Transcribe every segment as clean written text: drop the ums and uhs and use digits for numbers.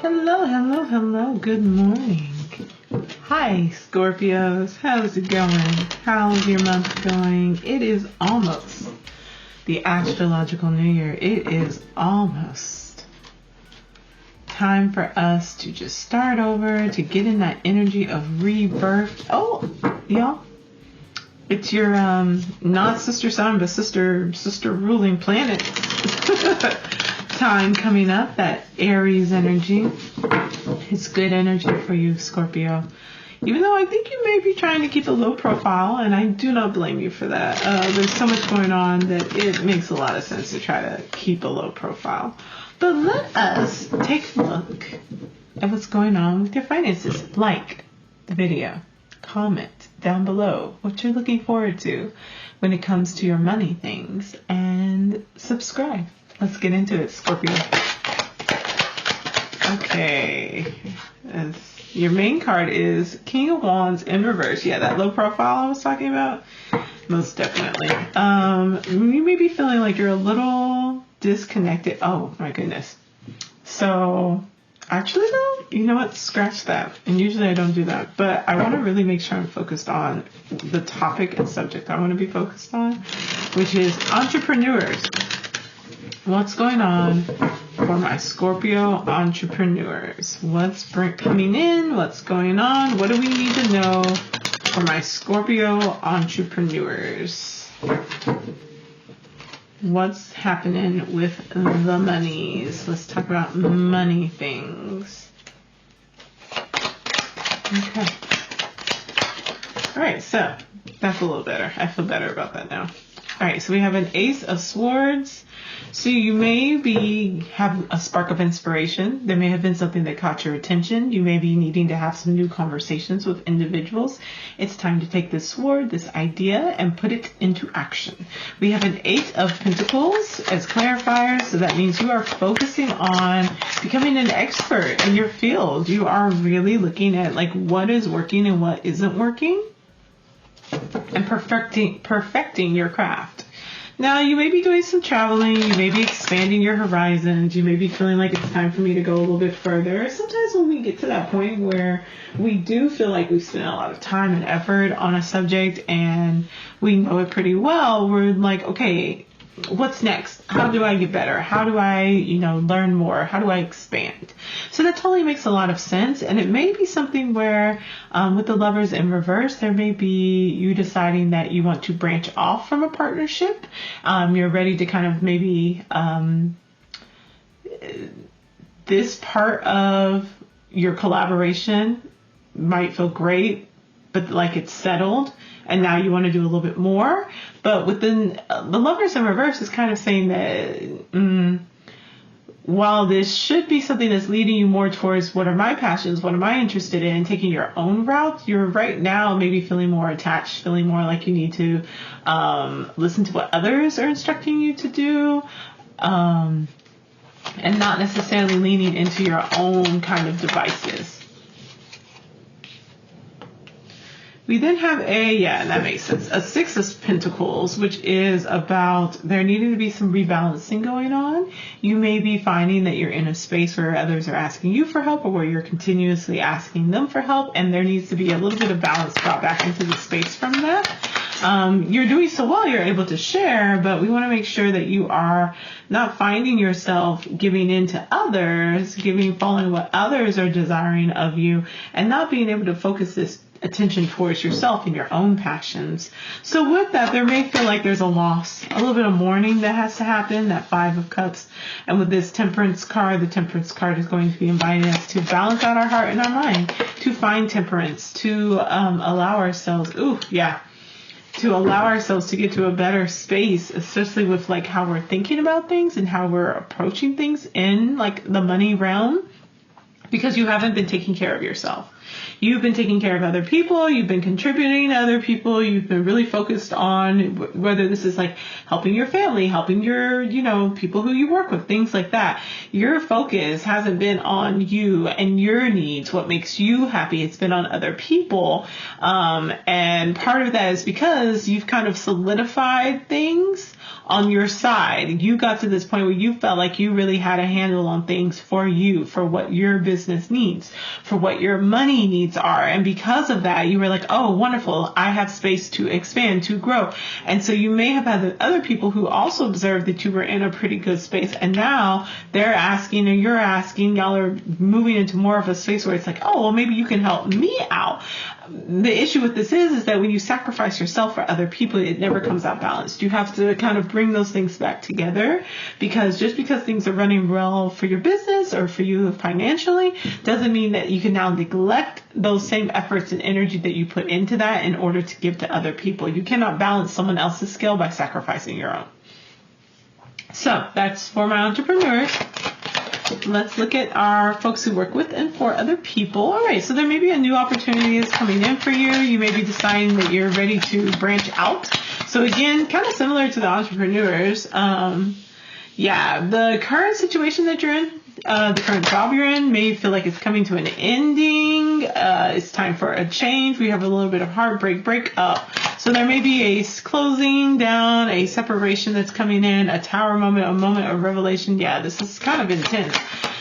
Hello, hello, hello. Good morning. Hi, Scorpios. How's it going? How's your month going? It is almost the astrological new year. It is almost time for us to just start over, to get in that energy of rebirth. Oh, y'all. It's your not sister sun, but sister ruling planet time coming up, that Aries energy. It's good energy for you, Scorpio. Even though I think you may be trying to keep a low profile, and I do not blame you for that. There's so much going on that it makes a lot of sense to try to keep a low profile. But let us take a look at what's going on with your finances. Like the video, comment down below what you're looking forward to when it comes to your money things, and subscribe. Let's get into it, Scorpio. Okay. Your main card is King of Wands in reverse. Yeah, that low profile I was talking about. Most definitely. You may be feeling like you're a little disconnected. Oh, my goodness. So, actually, though, you know what? Scratch that. And usually I don't do that. But I want to really make sure I'm focused on the topic and subject I want to be focused on, which is entrepreneurs. What's going on for my Scorpio entrepreneurs? What's coming in? What's going on? What do we need to know for my Scorpio entrepreneurs? What's happening with the monies? Let's talk about money things. Okay. All right, so that's a little better. I feel better about that now. All right, so we have an Ace of Swords. So you may have a spark of inspiration. There may have been something that caught your attention. You may be needing to have some new conversations with individuals. It's time to take this sword, this idea, and put it into action. We have an Eight of Pentacles as clarifier. So that means you are focusing on becoming an expert in your field. You are really looking at like what is working and what isn't working, and perfecting your craft. Now, you may be doing some traveling, you may be expanding your horizons, you may be feeling like it's time for me to go a little bit further. Sometimes when we get to that point where we do feel like we've spent a lot of time and effort on a subject and we know it pretty well, we're like, okay, what's next? How do I get better? How do I, learn more? How do I expand? So that totally makes a lot of sense. And it may be something where with the Lovers in reverse, there may be you deciding that you want to branch off from a partnership. You're ready to kind of maybe this part of your collaboration might feel great, but like it's settled. And now you want to do a little bit more. But within the Lovers in reverse is kind of saying that while this should be something that's leading you more towards what are my passions, what am I interested in, taking your own route, you're right now maybe feeling more attached, feeling more like you need to listen to what others are instructing you to do, and not necessarily leaning into your own kind of devices. We then have that makes sense, a Six of Pentacles, which is about there needing to be some rebalancing going on. You may be finding that you're in a space where others are asking you for help or where you're continuously asking them for help, and there needs to be a little bit of balance brought back into the space from that. You're doing so well, you're able to share, but we want to make sure that you are not finding yourself giving in to others, following what others are desiring of you, and not being able to focus this attention towards yourself and your own passions. So with that, there may feel like there's a loss, a little bit of mourning that has to happen, that Five of Cups. And with this Temperance card, the Temperance card is going to be inviting us to balance out our heart and our mind, to find temperance, to allow ourselves, to allow ourselves to get to a better space, especially with like how we're thinking about things and how we're approaching things in like the money realm, because you haven't been taking care of yourself. You've been taking care of other people. You've been contributing to other people. You've been really focused on whether this is like helping your family, helping your, people who you work with, things like that. Your focus hasn't been on you and your needs, what makes you happy. It's been on other people. And part of that is because you've kind of solidified things on your side. You got to this point where you felt like you really had a handle on things for you, for what your business needs, for what your money needs are. And because of that, you were like, oh, wonderful, I have space to expand, to grow. And so you may have had other people who also observed that you were in a pretty good space. And now they're asking, or you're asking, y'all are moving into more of a space where it's like, oh, well, maybe you can help me out. The issue with this is that when you sacrifice yourself for other people, it never comes out balanced. You have to kind of bring those things back together, because just because things are running well for your business or for you financially doesn't mean that you can now neglect those same efforts and energy that you put into that in order to give to other people. You cannot balance someone else's scale by sacrificing your own. So that's for my entrepreneurs. Let's look at our folks who work with and for other people. All right, so there may be a new opportunity that's coming in for you. You may be deciding that you're ready to branch out. So again, kind of similar to the entrepreneurs. The current situation that you're in, the current job you're in may feel like it's coming to an ending. It's time for a change. We have a little bit of heartbreak, breakup. So there may be a closing down, a separation that's coming in, a tower moment, a moment of revelation. Yeah, this is kind of intense.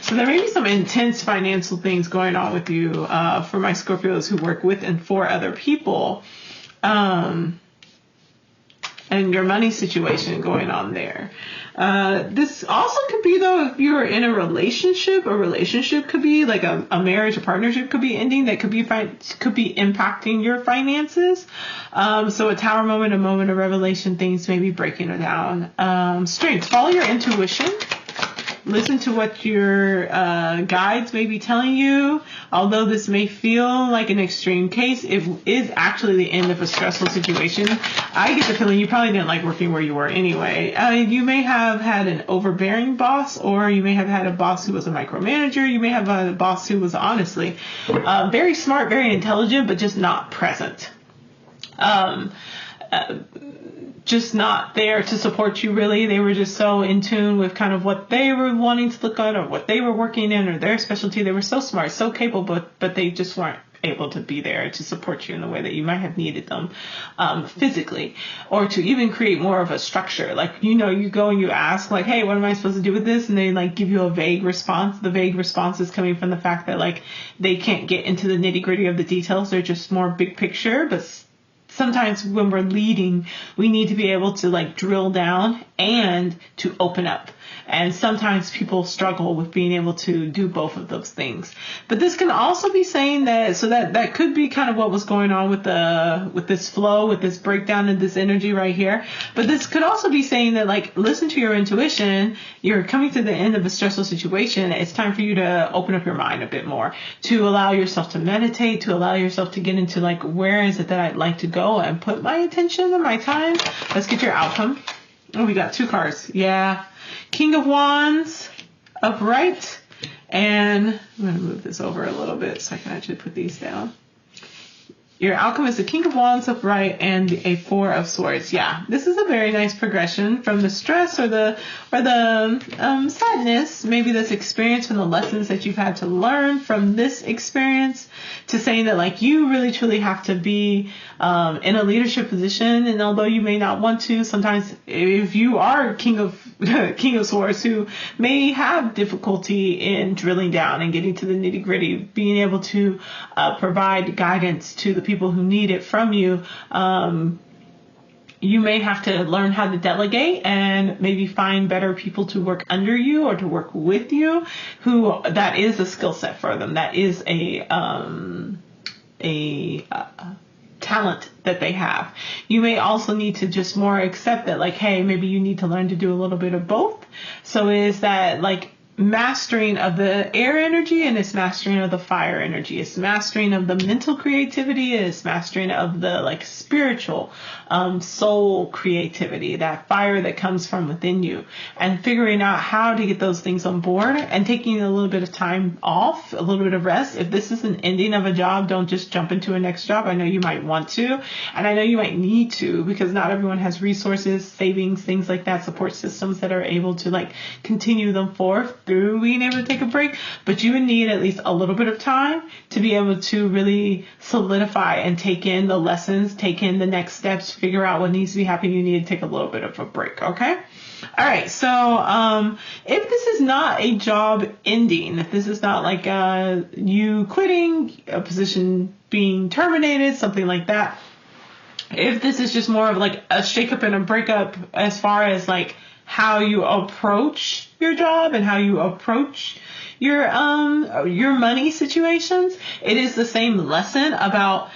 So there may be some intense financial things going on with you for my Scorpios who work with and for other people. And your money situation going on there. This also could be, though, if you're in a relationship could be like a marriage, a partnership could be ending, that could be impacting your finances. So a tower moment, a moment of revelation, things may be breaking it down. Strength, follow your intuition. Listen to what your guides may be telling you. Although this may feel like an extreme case, it is actually the end of a stressful situation. I get the feeling you probably didn't like working where you were anyway. You may have had an overbearing boss, or you may have had a boss who was a micromanager. You may have a boss who was honestly very smart, very intelligent, but just not present. Just not there to support you, really. They were just so in tune with kind of what they were wanting to look at, or what they were working in, or their specialty. They were so smart, so capable, but they just weren't able to be there to support you in the way that you might have needed them physically, or to even create more of a structure. Like, you go and you ask, like, hey, what am I supposed to do with this? And they like give you a vague response. The vague response is coming from the fact that like they can't get into the nitty gritty of the details. They're just more big picture, but sometimes when we're leading, we need to be able to like drill down and to open up. And sometimes people struggle with being able to do both of those things. But this can also be saying that could be kind of what was going on with this flow, with this breakdown and this energy right here. But this could also be saying that, like, listen to your intuition. You're coming to the end of a stressful situation. It's time for you to open up your mind a bit more, to allow yourself to meditate, to allow yourself to get into like, where is it that I'd like to go and put my attention and my time. Let's get your outcome. Oh, we got two cards. Yeah. King of Wands, upright, and I'm going to move this over a little bit so I can actually put these down. Your outcome is the King of Wands, upright, and a Four of Swords. Yeah, this is a very nice progression from the stress or the sadness, maybe this experience and the lessons that you've had to learn from this experience, to saying that like you really truly have to be in a leadership position. And although you may not want to, sometimes if you are King of Swords who may have difficulty in drilling down and getting to the nitty gritty, being able to provide guidance to the people who need it from you, you may have to learn how to delegate and maybe find better people to work under you or to work with you, who that is a skill set for them. That is a talent that they have. You may also need to just more accept that, like, hey, maybe you need to learn to do a little bit of both. So is that like mastering of the air energy, and it's mastering of the fire energy. It's mastering of the mental creativity. It's mastering of the like spiritual soul creativity, that fire that comes from within you, and figuring out how to get those things on board and taking a little bit of time off, a little bit of rest. If this is an ending of a job, don't just jump into a next job. I know you might want to, and I know you might need to, because not everyone has resources, savings, things like that, support systems that are able to like continue them forth through being able to take a break, but you would need at least a little bit of time to be able to really solidify and take in the lessons, take in the next steps, figure out what needs to be happening. You need to take a little bit of a break, okay? All right, so if this is not a job ending, if this is not like you quitting, a position being terminated, something like that, if this is just more of like a shakeup and a breakup as far as like how you approach your job and how you approach your money situations, it is the same lesson about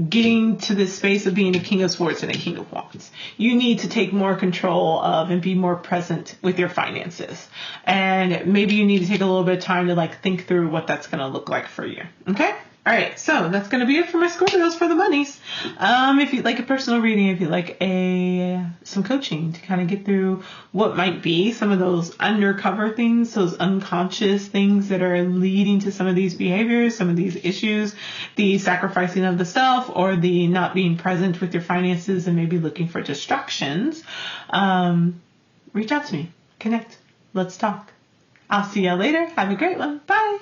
getting to this space of being a king of swords and a king of wands. You need to take more control of and be more present with your finances. And maybe you need to take a little bit of time to like think through what that's going to look like for you. Okay? All right, so that's going to be it for my Scorpios for the monies. If you'd like a personal reading, if you'd like some coaching to kind of get through what might be some of those undercover things, those unconscious things that are leading to some of these behaviors, some of these issues, the sacrificing of the self or the not being present with your finances and maybe looking for distractions, reach out to me. Connect. Let's talk. I'll see you later. Have a great one. Bye.